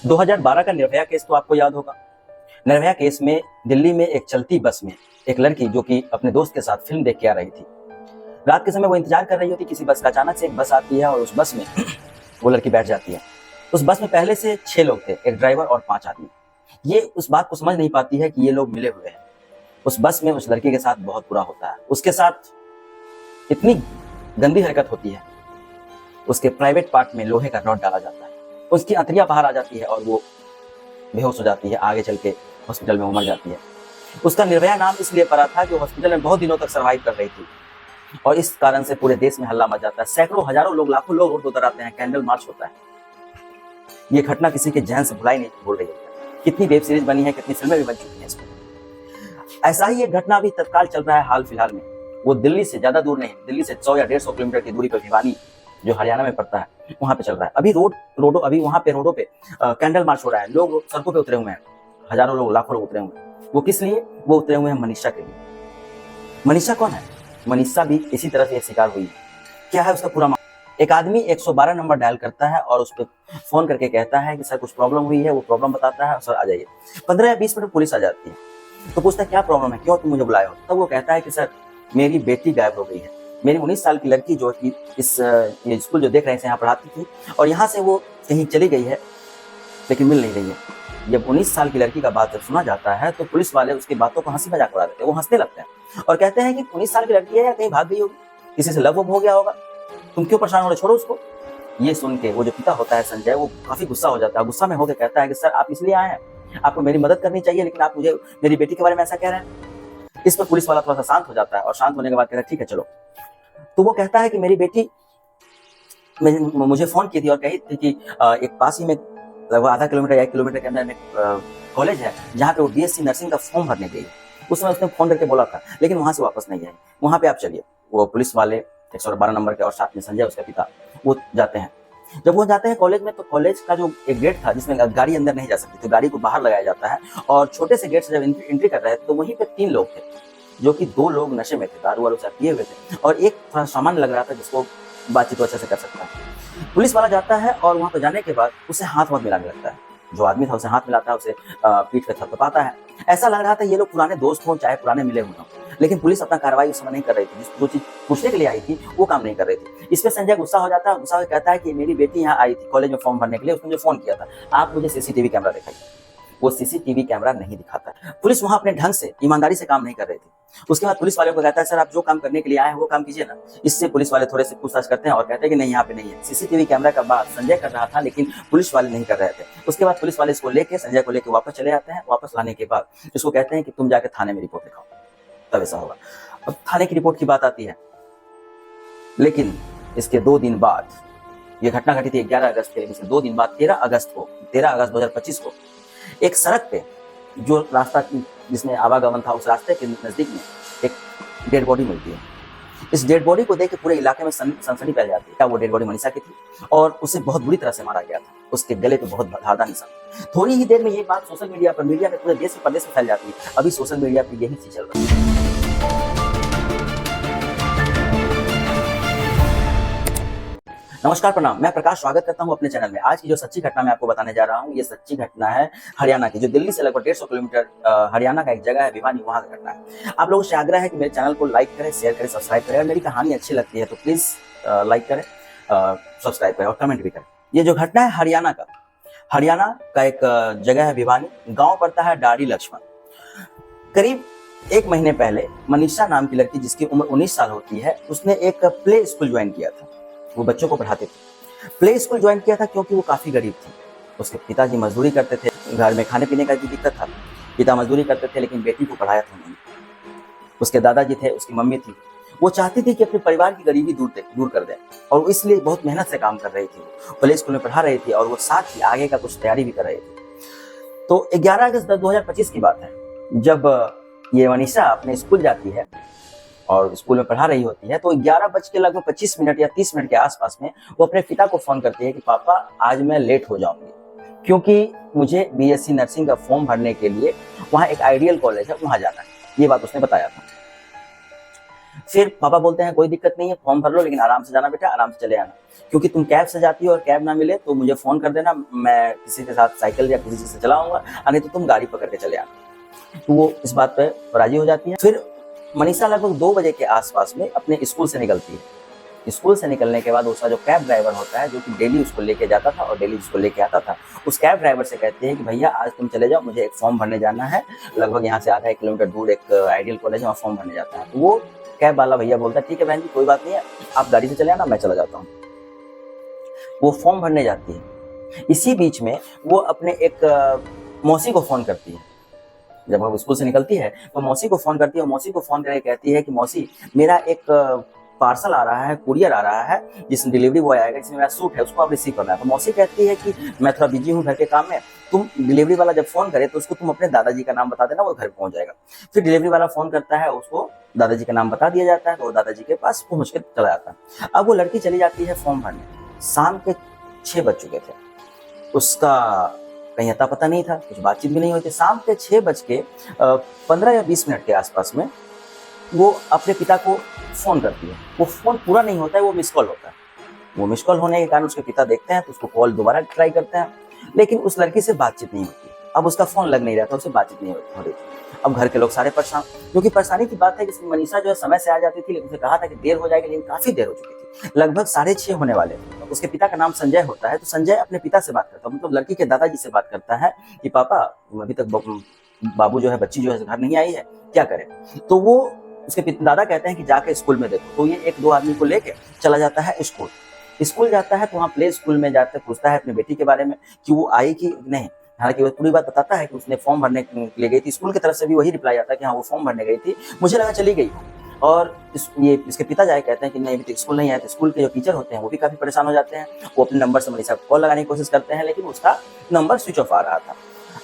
2012 का निर्भया केस तो आपको याद होगा। निर्भया केस में दिल्ली में एक चलती बस में एक लड़की जो कि अपने दोस्त के साथ फिल्म देख के आ रही थी, रात के समय वो इंतजार कर रही होती किसी बस का। अचानक से एक बस आती है और उस बस में वो लड़की बैठ जाती है। उस बस में पहले से 6 लोग थे, एक ड्राइवर और 5 आदमी। ये उस बात को समझ नहीं पाती है कि ये लोग मिले हुए हैं। उस बस में उस लड़की के साथ बहुत बुरा होता है। उसके साथ इतनी गंदी हरकत होती है, उसके प्राइवेट पार्ट में लोहे का रॉड डाला जाता है, उसकी अंतड़ियां बाहर आ जाती है और वो बेहोश हो जाती है। आगे चल के हॉस्पिटल में वो मर जाती है। उसका निर्भया नाम इसलिए पड़ा था कि वो हॉस्पिटल में बहुत दिनों तक सर्वाइव कर रही थी और इस कारण से पूरे देश में हल्ला मच जाता है। सैकड़ों हजारों लोग, लाखों लोग रोड उतर आते हैं, कैंडल मार्च होता है। ये घटना किसी के जहन से भुलाई नहीं भूल रही है। कितनी वेब सीरीज बनी है, कितनी फिल्में भी बन चुकी हैं इसमें। ऐसा ही एक घटना अभी तत्काल चल रहा है हाल फिलहाल में। वो दिल्ली से ज्यादा दूर नहीं, दिल्ली से 100 या 150 किलोमीटर की दूरी पर भिवानी जो हरियाणा में पड़ता है वहां पे चल रहा है। अभी वहां पे रोडों पे कैंडल मार्च हो रहा है। लोग सड़कों पे उतरे हुए हैं, हजारों लोग, लाखों लोग उतरे हुए हैं। वो किस लिए? वो उतरे हुए हैं मनीषा के लिए। मनीषा कौन है? मनीषा भी इसी तरह से शिकार हुई है। क्या है उसका पूरा मामला? एक आदमी 112 नंबर डायल करता है और उस पर फोन करके कहता है कि सर कुछ प्रॉब्लम हुई है। वो प्रॉब्लम बताता है, सर आ जाइए। 15 या 20 मिनट पुलिस आ जाती है। तो पूछता है क्या प्रॉब्लम है, क्यों तुम मुझे बुलाए हो? तब वो कहता है कि सर मेरी बेटी गायब हो गई है। मेरी 19 साल की लड़की जो कि ये स्कूल जो देख रहे हैं यहाँ पढ़ाती थी और यहाँ से वो कहीं चली गई है लेकिन मिल नहीं रही है। जब 19 साल की लड़की का बात जब सुना जाता है तो पुलिस वाले उसकी बातों को हंसी मजाक उड़ा देते हैं। वो हंसने लगते हैं और कहते हैं कि 19 साल की लड़की है या कहीं भाग गई होगी, किसी से लव हो गया होगा, तुम क्यों परेशान हो रहे, छोड़ो उसको। ये सुन के वो जो पिता होता है संजय, वो काफी गुस्सा हो जाता है। गुस्सा में होकर कहता है कि सर आप इसलिए आए हैं, आपको मेरी मदद करनी चाहिए, लेकिन आप मुझे मेरी बेटी के बारे में ऐसा कह रहे हैं। इस पर पुलिस वाला थोड़ा सा शांत हो जाता है और शांत होने के बाद कहता है ठीक है चलो। तो वो कहता है कि मेरी बेटी मुझे फोन की थी और कही थी कि एक पास ही में लगभग आधा किलोमीटर या 1 किलोमीटर के अंदर में कॉलेज है जहाँ पे वो बीएससी नर्सिंग का फॉर्म भरने गई। उस समय उसने फोन करके बोला था, लेकिन वहां से वापस नहीं आई। वहां पे आप चलिए। वो पुलिस वाले 112 नंबर के और साथ में संजय उसका पिता वो जाते हैं। जब वो जाते हैं कॉलेज में तो कॉलेज का जो एक गेट था जिसमें गाड़ी अंदर नहीं जा सकती, तो गाड़ी को बाहर लगाया जाता है और छोटे से गेट से जब एंट्री कर रहे थे तो वहीं पे 3 लोग थे, जो कि 2 लोग नशे में थे, दारू वारू से पिए हुए थे और एक थोड़ा सामान लग रहा था जिसको बातचीत अच्छे से कर सकता है। पुलिस वाला जाता है और वहां पर जाने के बाद उसे हाथ मिलाने लगता है। जो आदमी था उसे हाथ मिलाता है, उसे पीठ पे थपथपाता है। ऐसा लग रहा था ये लोग पुराने दोस्त हों, चाहे पुराने मिले हों, लेकिन पुलिस अपना कार्रवाई उस समय नहीं कर रही थी। जो चीज पूछने के लिए आई थी वो काम नहीं कर रही थी। इस पे संजय गुस्सा हो जाता है। गुस्सा होकर कहता है कि मेरी बेटी यहाँ आई थी कॉलेज में फॉर्म भरने के लिए, उसने मुझे फोन किया था, आप मुझे सीसीटीवी कैमरा दिखाइए। वो सीसीटीवी कैमरा नहीं दिखाता। पुलिस वहां अपने ढंग से, ईमानदारी से काम नहीं कर रही थी। उसके बाद पुलिस वाले को कहता है सर आप जो काम करने के लिए आए हैं वो काम कीजिए ना। इससे पुलिस वाले थोड़े से पूछताछ करते हैं और कहते हैं कि नहीं यहाँ पे नहीं है। सीसीटीवी कैमरा का बात संजय कर रहा था लेकिन पुलिस वाले नहीं कर रहे थे। उसके बाद पुलिस वाले इसको लेके, संजय को लेके वापस चले जाते हैं। वापस लाने के बाद इसको कहते हैं कि तुम जाके थाने में रिपोर्ट लिखाओ, तब ऐसा होगा। अब थाने की रिपोर्ट की बात आती है, लेकिन इसके 2 दिन बाद, ये घटना घटी थी 11 अगस्त के, लेकिन 2 दिन बाद 13 अगस्त 2025 को एक सड़क पे जो रास्ता जिसमें आवागमन था, उस रास्ते के नजदीक में एक डेड बॉडी मिलती है। इस डेड बॉडी को देख के पूरे इलाके में सनसनी फैल जाती है। क्या वो डेड बॉडी मनीषा की थी और उसे बहुत बुरी तरह से मारा गया था। उसके गले पे बहुत धारदार निशान। थोड़ी ही देर में ये बात सोशल मीडिया पर, मीडिया में पूरे देश में प्रदेश में फैल जाती है। अभी सोशल मीडिया पर यही चीज चल रही है। नमस्कार, प्रणाम। मैं प्रकाश स्वागत करता हूं अपने चैनल में। आज की जो सच्ची घटना मैं आपको बताने जा रहा हूं, ये सच्ची घटना है हरियाणा की, जो दिल्ली से लगभग 150 किलोमीटर हरियाणा का एक जगह है भिवानी, वहां की घटना है। आप लोगों से आग्रह है कि मेरे चैनल को लाइक करें, शेयर करें, सब्सक्राइब करें। अगर मेरी कहानी अच्छी लगती है तो प्लीज लाइक करें, सब्सक्राइब करें और कमेंट भी करें। ये जो घटना है हरियाणा का एक जगह है भिवानी, गाँव पड़ता है डाड़ी लक्ष्मण। करीब 1 महीने पहले मनीषा नाम की लड़की, जिसकी उम्र 19 साल होती है, उसने एक प्ले स्कूल ज्वाइन किया था। वो बच्चों को पढ़ाते थे। प्ले स्कूल ज्वाइन किया था क्योंकि वो काफी गरीब थी। उसके पिताजी मजदूरी करते थे, घर में खाने पीने का भी दिक्कत था। पिता मजदूरी करते थे लेकिन बेटी को पढ़ाया था उन्होंने। उसके दादाजी थे, उसकी मम्मी थी। वो चाहती थी कि अपने परिवार की गरीबी दूर कर दे और इसलिए बहुत मेहनत से काम कर रही थी। प्ले स्कूल में पढ़ा रही थी और वो साथ ही आगे का कुछ तैयारी भी कर रही थी। तो 11 अगस्त 2025 की बात है, जब ये मनीषा अपने स्कूल जाती है और स्कूल में पढ़ा रही होती है, तो 11:25 या 30 मिनट के आसपास में वो अपने पिता को फोन करती है कि पापा आज मैं लेट हो जाऊंगी, क्योंकि मुझे बीएससी नर्सिंग का फॉर्म भरने के लिए वहाँ एक आइडियल कॉलेज है, वहां जाना है। ये बात उसने बताया था। फिर पापा बोलते हैं कोई दिक्कत नहीं है, फॉर्म भर लो, लेकिन आराम से जाना बेटा, आराम से चले आना, क्योंकि तुम कैब से जाती हो और कैब ना मिले तो मुझे फोन कर देना, मैं किसी के साथ साइकिल या किसी चीज से चलाऊंगा, नहीं तो तुम गाड़ी पकड़ के चले आना। तो वो इस बात पे राजी हो जाती है। फिर मनीषा लगभग 2 बजे के आसपास में अपने स्कूल से निकलती है। स्कूल से निकलने के बाद उसका जो कैब ड्राइवर होता है, जो कि डेली उसको लेके जाता था और डेली उसको लेके आता था, उस कैब ड्राइवर से कहती है कि भैया आज तुम चले जाओ, मुझे एक फॉर्म भरने जाना है, लगभग यहाँ से आधा 1 किलोमीटर दूर एक आइडियल कॉलेज है, वहाँ फॉर्म भरने जाता है। तो वो कैब वाला भैया बोलता है ठीक है बहन जी, कोई बात नहीं है, आप गाड़ी से चले आना, मैं चला जाता हूँ। वो फॉर्म भरने जाती है। इसी बीच में वो अपने एक मौसी को फोन करती है। जब वो स्कूल से निकलती है तो मौसी को फोन करती है, और मौसी को फोन करके कहती है कि मौसी, मेरा एक पार्सल आ रहा है, कुरियर आ रहा है, जिसमें डिलीवरी बॉय आएगा, जिसमें मेरा सूट है, उसको आप रिसीव करना है। तो मौसी कहती है कि मैं थोड़ा बिजी हूँ घर के काम में, तुम डिलीवरी वाला जब फोन करे तो उसको तुम अपने दादाजी का नाम बता देना, वो घर पहुंच जाएगा। फिर डिलीवरी वाला फोन करता है, उसको दादाजी का नाम बता दिया जाता है, तो वो दादाजी के पास पहुंच के चला जाता है। अब वो लड़की चली जाती है फॉर्म भरने। शाम के 6 बज चुके थे, उसका कहीं अता पता नहीं था, कुछ बातचीत भी नहीं हुई थी। शाम के 6 बज के 15 या 20 मिनट के आसपास में वो अपने पिता को फोन करती है। वो फोन पूरा नहीं होता है, वो मिस कॉल होता है। वो मिस कॉल होने के कारण उसके पिता देखते हैं, तो उसको कॉल दोबारा ट्राई करते हैं, लेकिन उस लड़की से बातचीत नहीं होती। अब उसका फोन लग नहीं रहा था, उससे बातचीत नहीं हो रही। अब घर के लोग सारे परेशान, क्योंकि परेशानी की बात है कि मनीषा जो है समय से आ जाती थी, लेकिन उसे कहा था कि देर हो जाएगी, लेकिन काफी देर हो चुकी थी, लगभग 6:30 होने वाले थे। उसके पिता का नाम संजय होता है, तो संजय अपने पिता से बात करता है, मतलब लड़की के दादाजी से बात करता है कि पापा अभी तक बाबू जो है, बच्ची जो है घर नहीं आई है, क्या करें। तो वो उसके दादा कहते हैं कि जाके स्कूल में देखो। तो ये 1-2 आदमी को लेके चला जाता है स्कूल जाता है, तो वहाँ प्ले स्कूल में जाकर पूछता है अपनी बेटी के बारे में कि वो आई कि नहीं। हालांकि वो पूरी बात बताता है कि उसने फॉर्म भरने के लिए गई थी, स्कूल की तरफ से भी वही रिप्लाई आता है कि हाँ वो फॉर्म भरने गई थी, मुझे लगा चली गई। और इसके पिता जाए कहते हैं कि नहीं अभी तो स्कूल नहीं आया। तो स्कूल के जो टीचर होते हैं वो भी काफी परेशान हो जाते हैं, वो अपने नंबर से मनीषा को कॉल लगाने की कोशिश करते हैं, लेकिन उसका नंबर स्विच ऑफ आ रहा था।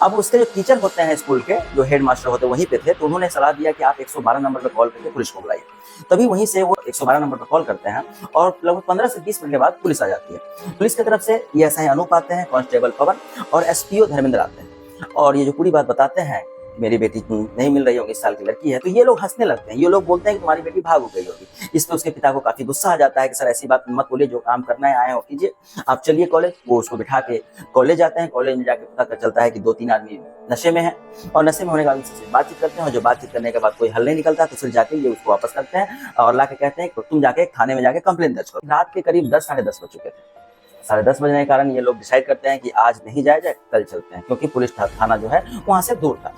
अब उसके जो टीचर होते हैं स्कूल के, जो हेड मास्टर होते हैं वहीं पे थे, तो उन्होंने सलाह दिया कि आप 112 नंबर पर कॉल करके पुलिस को बुलाइए। तभी वहीं से वो 112 नंबर पर कॉल करते हैं, और लगभग 15 से 20 मिनट के बाद पुलिस आ जाती है। पुलिस की तरफ से एएसआई अनूप आते हैं, कांस्टेबल पवन और एसपीओ धर्मेंद्र आते हैं, और ये जो पूरी बात बताते हैं मेरी बेटी नहीं मिल रही होगी, इस साल की लड़की है। तो ये लोग हंसने लगते हैं, ये लोग बोलते हैं कि तुम्हारी बेटी भाग हो गई होगी। इस पे उसके पिता को काफी गुस्सा आ जाता है कि सर ऐसी बात मत बोलिए, जो काम करना है आए हो कीजिए, आप चलिए कॉलेज। वो उसको बिठा के कॉलेज जाते हैं। कॉलेज में जाके पता चलता है कि 2-3 आदमी नशे में है, और नशे में होने के बाद उससे बातचीत करते हैं, और जो बातचीत करने के बाद कोई हल नहीं निकलता, तो फिर जाके ये उसको वापस करते हैं और ला के कहते हैं तुम जाके थाने में जाके कंप्लेन दर्ज करो। रात के करीब 10 साढ़े 10 बज चुके थे। 10:30 बजने के कारण ये लोग डिसाइड करते हैं कि आज नहीं जाया जाए, कल चलते हैं, क्योंकि पुलिस थाना जो है वहां से दूर था।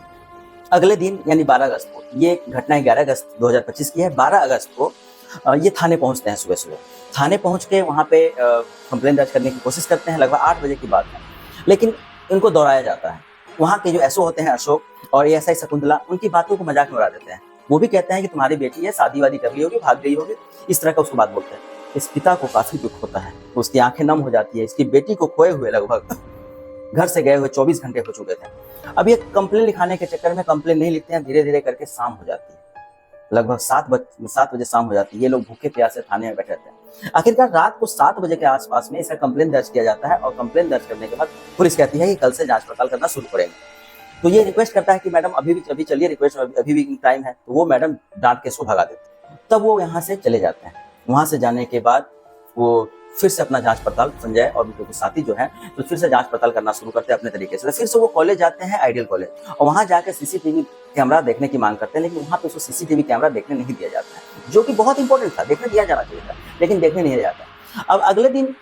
अगले दिन यानी 12 अगस्त को, ये घटना 11 अगस्त 2025 की है, 12 अगस्त को ये थाने पहुंचते हैं। सुबह थाने पहुंच के वहां पे कंप्लेन दर्ज करने की कोशिश करते हैं। लगभग 8 बजे की बात है, लेकिन इनको दौड़ाया जाता है। वहाँ के जो एसओ होते हैं अशोक और एएसआई शकुंतला, उनकी बातों को मजाक में उड़ा देते हैं। वो भी कहते हैं कि तुम्हारी बेटी है, शादी वादी कर ली होगी, भाग गई होगी, इस तरह का उसको बात बोलते हैं। इस पिता को काफी दुख होता है, उसकी आंखें नम हो जाती है। इसकी बेटी को खोए हुए लगभग घर से गए हुए 24 घंटे हो चुके थे। अब ये कंप्लेन लिखाने के चक्कर में कंप्लेन नहीं लिखते हैं, धीरे धीरे करके शाम हो जाती है। लगभग 7 बजे शाम हो जाती है। ये लोग भूखे प्यासे थाने में बैठे रहते हैं। आखिरकार रात को 7 बजे के आसपास में इसका कंप्लेन दर्ज किया जाता है, और कंप्लेन दर्ज करने के बाद पुलिस कहती है कि कल से जांच पड़ताल करना शुरू करेंगे। तो ये रिक्वेस्ट करता है कि मैडम अभी चलिए, रिक्वेस्ट अभी भी टाइम है। तो वो मैडम डांट के इसको भगा देते हैं। तब वो यहाँ से चले जाते हैं। वहां से जाने के बाद वो फिर से अपना जांच पड़ताल, संजय और उनके कुछ साथी जो हैं, तो फिर से जांच पड़ताल करना शुरू करते हैं अपने तरीके से। फिर से वो कॉलेज जाते हैं, आइडियल कॉलेज, और वहां जाकर सीसीटीवी कैमरा देखने की मांग करते हैं, लेकिन वहां पे उसको सीसीटीवी कैमरा देखने नहीं दिया जाता है, जो कि बहुत इंपॉर्टेंट था, देखने दिया जाना चाहिए था, लेकिन देखने नहीं दिया जाता। अब अगले दिन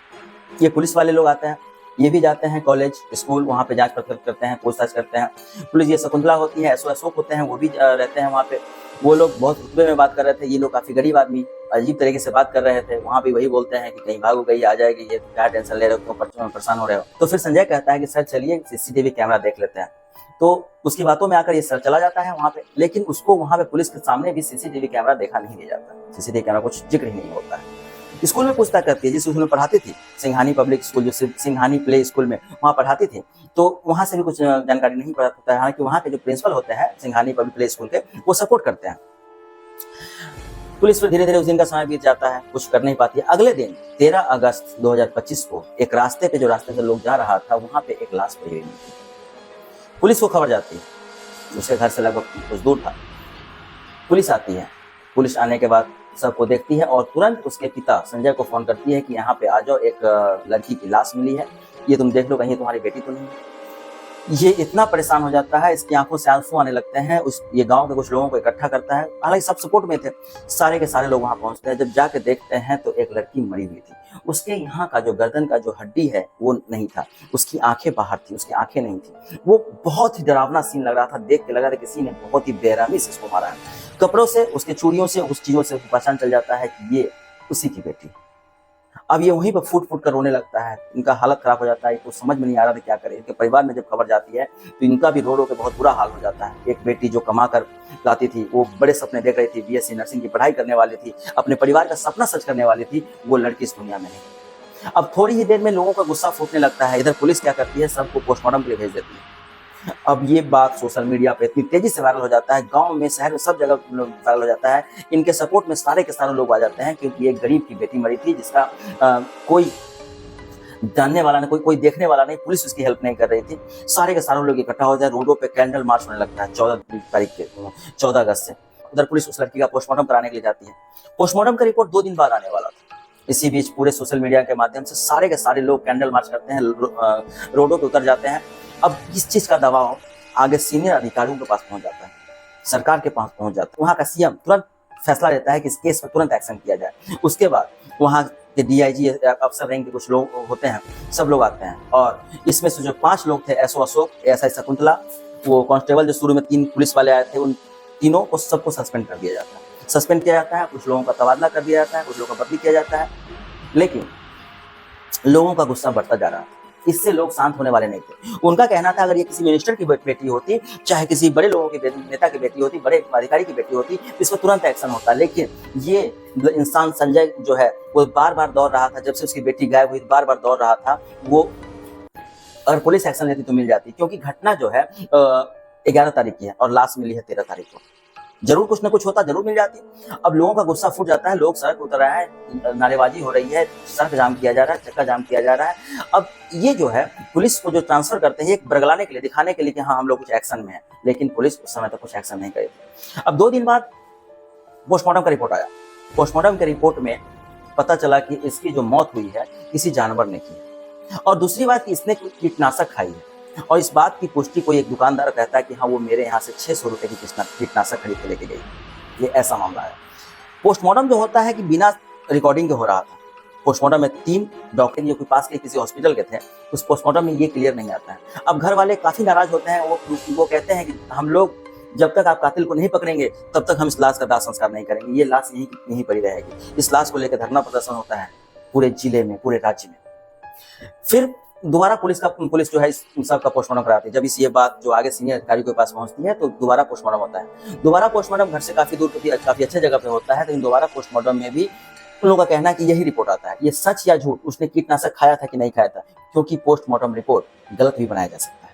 ये पुलिस वाले लोग आते हैं, ये भी जाते हैं कॉलेज स्कूल, वहाँ पे जांच पड़ताल करते हैं, पूछताछ करते हैं। पुलिस ये शकुंतला होती है, अशोक होते हैं, वो भी रहते हैं वहाँ पे। वो लोग बहुत रुतबे में बात कर रहे थे, ये लोग काफी गरीब आदमी अजीब तरीके से बात कर रहे थे। वहाँ भी वही बोलते हैं कि कहीं भाग हो गई, आ जाएगी, ये क्या टेंशन ले रहे हो, क्यों परेशान हो रहे हो। तो फिर संजय कहता है कि सर चलिए सीसीटीवी कैमरा देख लेते हैं। तो उसकी बातों में आकर ये सर चला जाता है वहाँ पे, लेकिन उसको वहाँ पे पुलिस के सामने भी सीसीटीवी कैमरा देखा नहीं दिया जाता। सीसीटीवी कैमरा कुछ जिक्र ही नहीं होता है। स्कूल में पूछताछ करती है, जिस स्कूल में पढ़ाती थी, सिंघानी पब्लिक स्कूल, जो सिंघानी प्ले स्कूल में वहाँ पढ़ाती थी, तो वहाँ से भी कुछ जानकारी नहीं पता होता है। हालांकि वहाँ के जो प्रिंसिपल होते हैं सिंघानी पब्लिक प्ले स्कूल के, वो सपोर्ट करते हैं। पुलिस पर धीरे धीरे उस दिन का समय बीत जाता है, कुछ कर नहीं पाती है। अगले दिन 13 अगस्त 2025 को एक रास्ते से लोग जा रहा था, वहाँ पे एक लाश पड़ी हुई थी। पुलिस को खबर जाती है, उसके घर से लगभग कुछ दूर था। पुलिस आती है, पुलिस आने के बाद सबको देखती है और तुरंत उसके पिता संजय को फोन करती है कि यहाँ पे आ जाओ, एक लड़की की लाश मिली है, ये तुम देख लो कहीं तुम्हारी बेटी तो नहीं है। ये इतना परेशान हो जाता है, इसकी आंखों से आंसू आने लगते हैं। ये गांव के कुछ लोगों को इकट्ठा करता है, हालांकि सब सपोर्ट में थे, सारे के सारे लोग वहां पहुंचते हैं। जब जाके देखते हैं तो एक लड़की मरी हुई थी, उसके यहाँ का जो गर्दन का जो हड्डी है वो नहीं था, उसकी आंखें बाहर थी, उसकी आंखें नहीं थी। वो बहुत ही डरावना सीन लग रहा था, देख के लगा था किसी ने बहुत ही बेरहमी से इसको मारा है। कपड़ों से, उसके चूड़ियों से, उस चीजों से पहचान चल जाता है कि ये उसी की बेटी। अब ये वहीं पर फूट फूट कर रोने लगता है, इनका हालत खराब हो जाता है, तो समझ में नहीं आ रहा था क्या करे। इनके परिवार में जब खबर जाती है तो इनका भी रो रो के बहुत बुरा हाल हो जाता है। एक बेटी जो कमा कर लाती थी, वो बड़े सपने देख रही थी, बीएससी नर्सिंग की पढ़ाई करने वाली थी, अपने परिवार का सपना सच करने वाली थी, वो लड़की इस दुनिया में नहीं। अब थोड़ी ही देर में लोगों का गुस्सा फूटने लगता है। इधर पुलिस क्या करती है, सबको पोस्टमार्टम के लिए भेज देती है। अब ये बात सोशल मीडिया पे इतनी तेजी से वायरल हो जाता है, गांव में, शहर में, सब जगह वायरल हो जाता है। इनके सपोर्ट में सारे के सारे लोग आ जाते हैं, क्योंकि एक गरीब की बेटी मरी थी जिसका कोई जानने वाला नहीं, कोई देखने वाला नहीं, पुलिस उसकी हेल्प नहीं कर रही थी। सारे के सारे लोग इकट्ठा हो जाए, रोडों पे कैंडल मार्च होने लगता है 14 अगस्त से। उधर पुलिस उस लड़की का पोस्टमार्टम कराने के लिए जाती है। पोस्टमार्टम का रिपोर्ट 2 दिन बाद आने वाला था। इसी बीच पूरे सोशल मीडिया के माध्यम से सारे के सारे लोग कैंडल मार्च करते हैं, रोडों पे उतर जाते हैं। अब इस चीज का दबाव आगे सीनियर अधिकारियों के पास पहुंच जाता है, सरकार के पास पहुंच जाता है। वहां का सीएम तुरंत फैसला लेता है कि इस केस पर तुरंत एक्शन किया जाए। उसके बाद वहां के डीआईजी अफसर रैंक के कुछ लोग होते हैं, सब लोग आते हैं। और इसमें से जो 5 लोग थे, एसओ अशोक, एएसआई शकुंतला, वो कांस्टेबल जो शुरू में 3 पुलिस वाले आए थे, उन तीनों को सबको सस्पेंड कर दिया जाता है। सस्पेंड किया जाता है, कुछ लोगों का तबादला कर दिया जाता है, कुछ लोगों का बदली किया जाता है। लेकिन लोगों का गुस्सा बढ़ता जा रहा था, इससे लोग शांत होने वाले नहीं थे। उनका कहना था अगर ये किसी मिनिस्टर की बेटी होती, चाहे किसी बड़े लोगों की नेता की बेटी होती, बड़े अधिकारी की बेटी होती, इस पर तुरंत एक्शन होता। लेकिन ये इंसान संजय जो है वो बार बार दौड़ रहा था, जब से उसकी बेटी गायब हुई बार बार दौड़ रहा था। वो अगर पुलिस एक्शन लेती तो मिल जाती, क्योंकि घटना जो है 11 तारीख की है और लाश मिली है 13 तारीख को। जरूर कुछ ना कुछ होता, जरूर मिल जाती। अब लोगों का गुस्सा फूट जाता है, लोग सड़क उतर रहे हैं, नारेबाजी हो रही है, सड़क जाम किया जा रहा है, चक्का जाम किया जा रहा है। अब ये जो है पुलिस को जो ट्रांसफर करते हैं एक बरगलाने के लिए, दिखाने के लिए कि हाँ हम लोग कुछ एक्शन में है, लेकिन पुलिस उस समय तक कुछ एक्शन नहीं करी थी। अब 2 दिन बाद पोस्टमार्टम का रिपोर्ट आया। पोस्टमार्टम के रिपोर्ट में पता चला कि इसकी जो मौत हुई है किसी जानवर ने की, और दूसरी बात कि इसने कीटनाशक खाई है। और इस बात की पुष्टि कोई एक दुकानदार कहता है कि हाँ वो मेरे यहाँ से 600 रुपए की कीटनाशक खरीद के लेके गई। ये ऐसा मामला है। पोस्टमार्टम जो होता है कि बिना रिकॉर्डिंग के हो रहा था। पोस्टमार्टम में 3 डॉक्टर जो पास के किसी हॉस्पिटल के थे, उस पोस्टमार्टम में ये क्लियर नहीं आता है। अब घर वाले काफी नाराज होते हैं, वो कहते हैं कि हम लोग जब तक आप कातिल को नहीं पकड़ेंगे तब तक हम इस लाश का दाह संस्कार नहीं करेंगे, ये लाश यहीं पड़ी रहेगी। इस लाश को लेकर धरना प्रदर्शन होता है पूरे जिले में, पूरे राज्य में। फिर दोबारा पुलिस जो है इस सबका पोस्टमार्टम कराती है। जब ये बात जो आगे सीनियर अधिकारी के पास पहुंचती है तो दोबारा पोस्टमार्टम होता है। दोबारा पोस्टमार्टम घर से काफी दूर, काफी अच्छे जगह पे होता है, लेकिन दोबारा पोस्टमार्टम में भी उन लोगों का कहना है कि यही रिपोर्ट आता है। ये सच या झूठ, उसने कीटनाशक खाया था कि नहीं खाया था, क्योंकि पोस्टमार्टम रिपोर्ट गलत भी बनाया जा सकता है।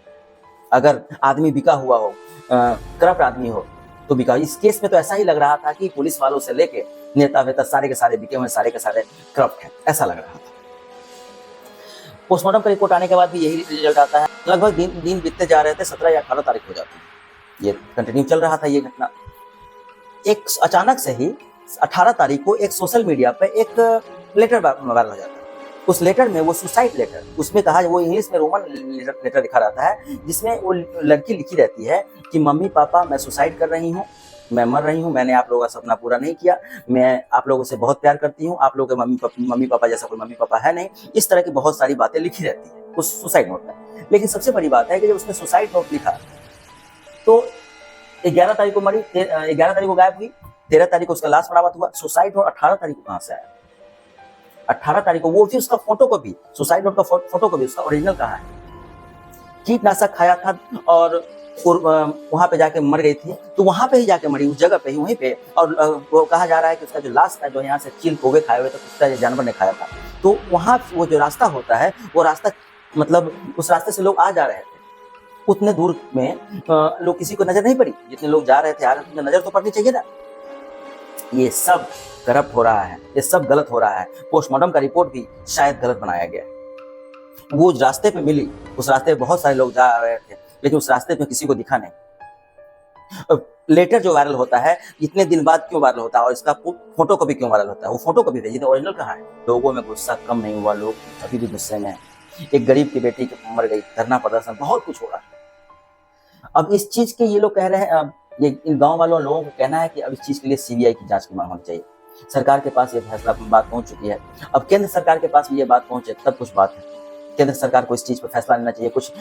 अगर आदमी बिका हुआ हो, करप्ट आदमी हो तो बिका। इस केस में तो ऐसा ही लग रहा था कि पुलिस वालों से लेके नेता वेता सारे के सारे बिके हुए, सारे के सारे करप्ट हैं, ऐसा लग रहा था। पोस्टमार्टम का रिपोर्ट आने के बाद भी यही रिजल्ट आता है। लगभग दिन बीतते जा रहे थे, 17 या 18 तारीख हो जाती है। ये कंटिन्यू चल रहा था ये घटना। एक अचानक से ही 18 तारीख को एक सोशल मीडिया पे एक लेटर वायरल हो जाता है। उस लेटर में वो सुसाइड लेटर, उसमें कहा, वो इंग्लिश में रोमन लेटर लिखा रहता है, जिसमें वो लड़की लिखी रहती है कि मम्मी पापा मैं सुसाइड कर रही हूँ, मैं मर रही हूँ, मैंने आप लोगों का सपना पूरा नहीं किया, मैं आप लोगों से बहुत प्यार करती हूँ, आप लोगों के मम्मी पापा जैसा कोई मम्मी पापा है नहीं। इस तरह की बहुत सारी बातें लिखी रहती है उस सुसाइड नोट में। लेकिन सबसे बड़ी बात है कि जब उसने सुसाइड नोट लिखा तो 11 तारीख को मरी, 11 तारीख को गायब हुई, 13 तारीख को उसका लाश बरामद हुआ। सुसाइड नोट 18 तारीख को कहां से आया? 18 तारीख को वो भी उसका फोटो को भी, सुसाइड नोट का फोटो को भी, उसका ओरिजिनल कहाँ है? कीटनाशक खाया था और वहां पे जाके मर गई थी, तो वहां पे ही जाके मरी, उस जगह पे ही, वहीं पे। और वो कहा जा रहा है कि उसका जो लाश था, जो यहाँ से चील कौवे खाए हुए थे, उसका जानवर ने खाया था। तो वहां वो जो रास्ता होता है, वो रास्ता मतलब उस रास्ते से लोग आ जा रहे थे। उतने दूर में लोग, किसी को नजर नहीं पड़ी, जितने लोग जा रहे थे आ रहे थे, नजर तो पड़नी चाहिए ना। ये सब करप्ट हो रहा है, ये सब गलत हो रहा है। पोस्टमार्टम का रिपोर्ट भी शायद गलत बनाया गया। वो रास्ते पे मिली, उस रास्ते पे बहुत सारे लोग जा रहे थे, लेकिन उस रास्ते पे किसी को दिखा नहीं। लेटर जो वायरल होता है इतने दिन बाद क्यों वायरल होता है और इसका फोटो कॉपी क्यों वायरल होता है? वो फोटो कॉपी भेजी थी, ओरिजिनल कहाँ है? लोगों में गुस्सा कम नहीं हुआ, लोग अभी भी गुस्से में हैं। एक गरीब की बेटी मर गई, धरना प्रदर्शन, बहुत कुछ हो रहा है। अब इस चीज के ये लोग कह रहे हैं, अब ये इन गांव वालों लोगों का कहना है कि अब इस चीज के लिए सीबीआई की जांच की मांग होनी चाहिए। सरकार के पास ये फैसला बात पहुंच चुकी है। अब केंद्र सरकार के पास भी ये बात पहुंचे तब कुछ बात है। केंद्र सरकार को इस चीज पर फैसला लेना चाहिए, कुछ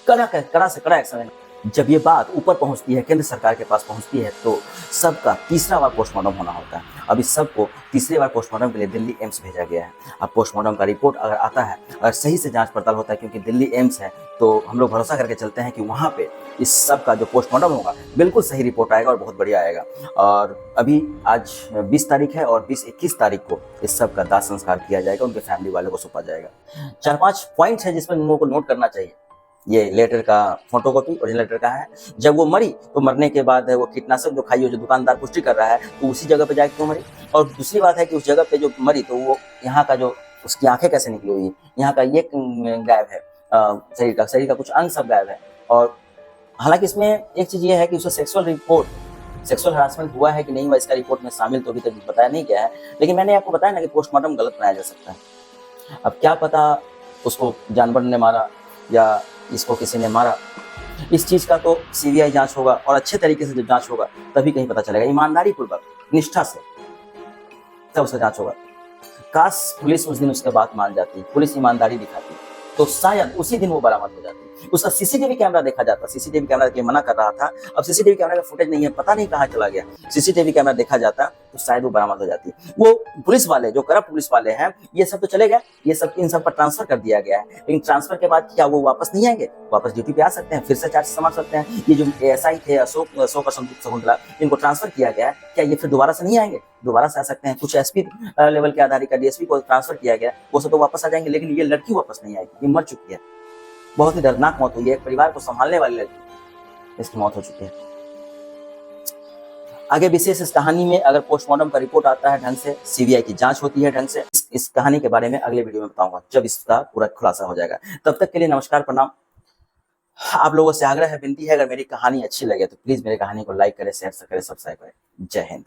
कड़ा से कड़ा एक्शन लेना। जब ये बात ऊपर पहुंचती है, केंद्र सरकार के पास पहुंचती है, तो सबका तीसरा बार पोस्टमार्टम होना होता है। अब इस सबको तीसरी बार पोस्टमार्टम के लिए दिल्ली एम्स भेजा गया है। अब पोस्टमार्टम का रिपोर्ट अगर आता है, अगर सही से जांच पड़ताल होता है, क्योंकि दिल्ली एम्स है, तो हम लोग भरोसा करके चलते हैं कि वहाँ पे इस सब का जो पोस्टमार्टम होगा बिल्कुल सही रिपोर्ट आएगा और बहुत बढ़िया आएगा। और अभी आज 20 तारीख है और 20-21 तारीख को इस सब का दाह संस्कार किया जाएगा, उनके फैमिली वालों को सौंपा जाएगा। 4-5 पॉइंट है जिसमें लोगों को नोट करना चाहिए। ये लेटर का फोटो कॉपी ओरिजिनल लेटर का है। जब वो मरी तो मरने के बाद वो कीटनाशक जो खाई हो, जो दुकानदार पुष्टि कर रहा है, तो उसी जगह पे जाके क्यों मरी? और दूसरी बात है कि उस जगह पे जो मरी तो वो यहाँ का जो उसकी आंखें कैसे निकली हुई है, यहाँ का ये गायब है, शरीर का कुछ अंग सब गायब है। और हालांकि इसमें एक चीज ये है कि उसका सेक्सुअल हरासमेंट हुआ है कि नहीं हुआ, इसका रिपोर्ट में शामिल तो अभी तक बताया नहीं गया है। लेकिन मैंने आपको बताया ना कि पोस्टमार्टम गलत बनाया जा सकता है। अब क्या पता उसको जानवर ने मारा या इसको किसी ने मारा, इस चीज का तो सीबीआई जांच होगा और अच्छे तरीके से जब जांच होगा तभी कहीं पता चलेगा। ईमानदारी पूर्वक, निष्ठा से तब उसका जांच होगा। काश पुलिस उस दिन उसके बात मान जाती, पुलिस ईमानदारी दिखाती, तो शायद उसी दिन वो बरामद हो जाती। उसका सीसीटीवी कैमरा देखा जाता, सीसीटीवी कैमरा के मना कर रहा था, अब सीसीटीवी कैमरा का फुटेज नहीं है, पता नहीं कहाँ चला गया। सीसीटीवी कैमरा देखा जाता तो शायद वो बरामद हो जाती। वो पुलिस वाले जो करप्ट पुलिस वाले हैं, ये सब तो चले गए, ये सब इन सब पर ट्रांसफर कर दिया गया है। लेकिन ट्रांसफर के बाद क्या वो वापस नहीं आएंगे? वापस ड्यूटी पे आ सकते हैं, फिर से चार्ज संभाल सकते हैं। ये जो एएसआई थे अशोक और शकुंतला, इनको ट्रांसफर किया गया है, क्या ये फिर दोबारा से नहीं आएंगे? दोबारा से आ सकते हैं। कुछ एसपी लेवल के अधिकारी, डीएसपी को ट्रांसफर किया गया, वो सब तो वापस आ जाएंगे। लेकिन ये लड़की वापस नहीं आएगी, ये मर चुकी है। बहुत ही दर्दनाक मौत हुई है, एक परिवार को संभालने वाली लड़की, इसकी मौत हो चुकी है। आगे विशेष इस कहानी में अगर पोस्टमार्टम का रिपोर्ट आता है ढंग से, सीबीआई की जांच होती है ढंग से, इस कहानी के बारे में अगले वीडियो में बताऊंगा जब इसका पूरा खुलासा हो जाएगा। तब तक के लिए नमस्कार, प्रणाम। आप लोगों से आग्रह है, विनती है, अगर मेरी कहानी अच्छी लगे तो प्लीज मेरी कहानी को लाइक करें, शेयर करें, सब्सक्राइब करें। जय हिंद।